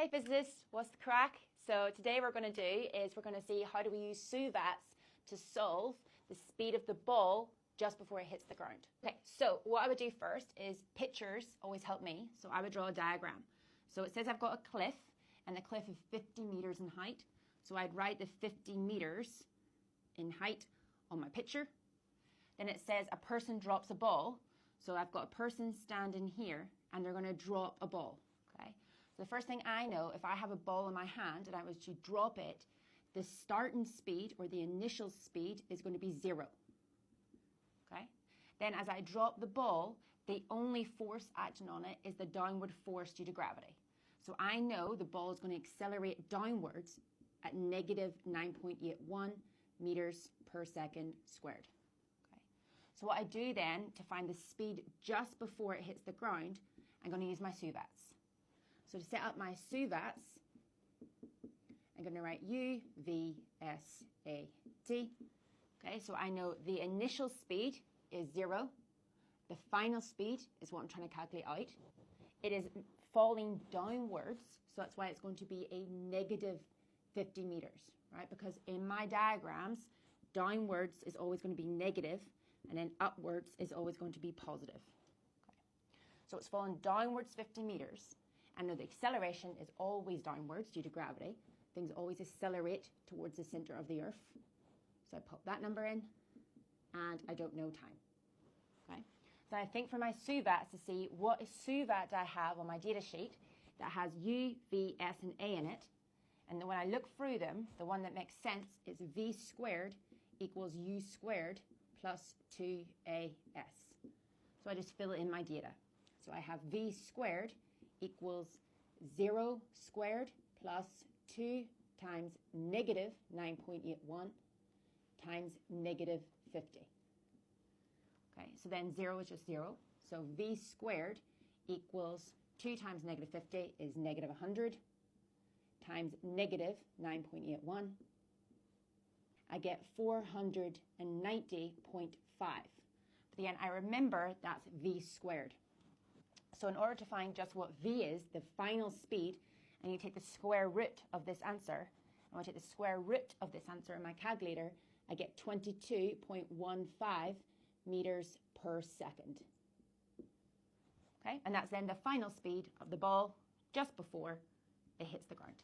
Hey physicists, what's the crack? So today we're going to see how do we use SUVATs to solve the speed of the ball just before it hits the ground. Okay, so what I would do first is pictures always help me. So I would draw a diagram. So it says I've got a cliff and the cliff is 50 meters in height. So I'd write the 50 meters in height on my picture. Then it says a person drops a ball. So I've got a person standing here and they're going to drop a ball. Okay. So the first thing I know, if I have a ball in my hand and I was to drop it, the starting speed or the initial speed is going to be 0. Okay. Then as I drop the ball, the only force acting on it is the downward force due to gravity. So I know the ball is going to accelerate downwards at negative 9.81 meters per second squared. Okay. So what I do then to find the speed just before it hits the ground, I'm going to use my SUVATs. So to set up my SUVATs, I'm going to write U, V, S, A, T. Okay, so I know the initial speed is 0. The final speed is what I'm trying to calculate out. It is falling downwards, so that's why it's going to be a negative 50 meters, right? Because in my diagrams, downwards is always going to be negative, and then upwards is always going to be positive. Okay. So it's falling downwards 50 meters. I know the acceleration is always downwards due to gravity. Things always accelerate towards the center of the Earth. So I pop that number in, and I don't know time. Okay. So I think for my SUVATs to see what SUVAT I have on my data sheet that has U, V, S, and A in it. And then when I look through them, the one that makes sense is V squared equals U squared plus 2AS. So I just fill it in my data. So I have V squared equals 0 squared plus 2 times negative 9.81 times negative 50. Okay, so then 0 is just 0. So V squared equals 2 times negative 50 is negative 100 times negative 9.81. I get 490.5. But again, I remember that's V squared. So in order to find just what V is, the final speed, and you take the square root of this answer, and when I take the square root of this answer in my calculator, I get 22.15 meters per second. Okay, and that's then the final speed of the ball just before it hits the ground.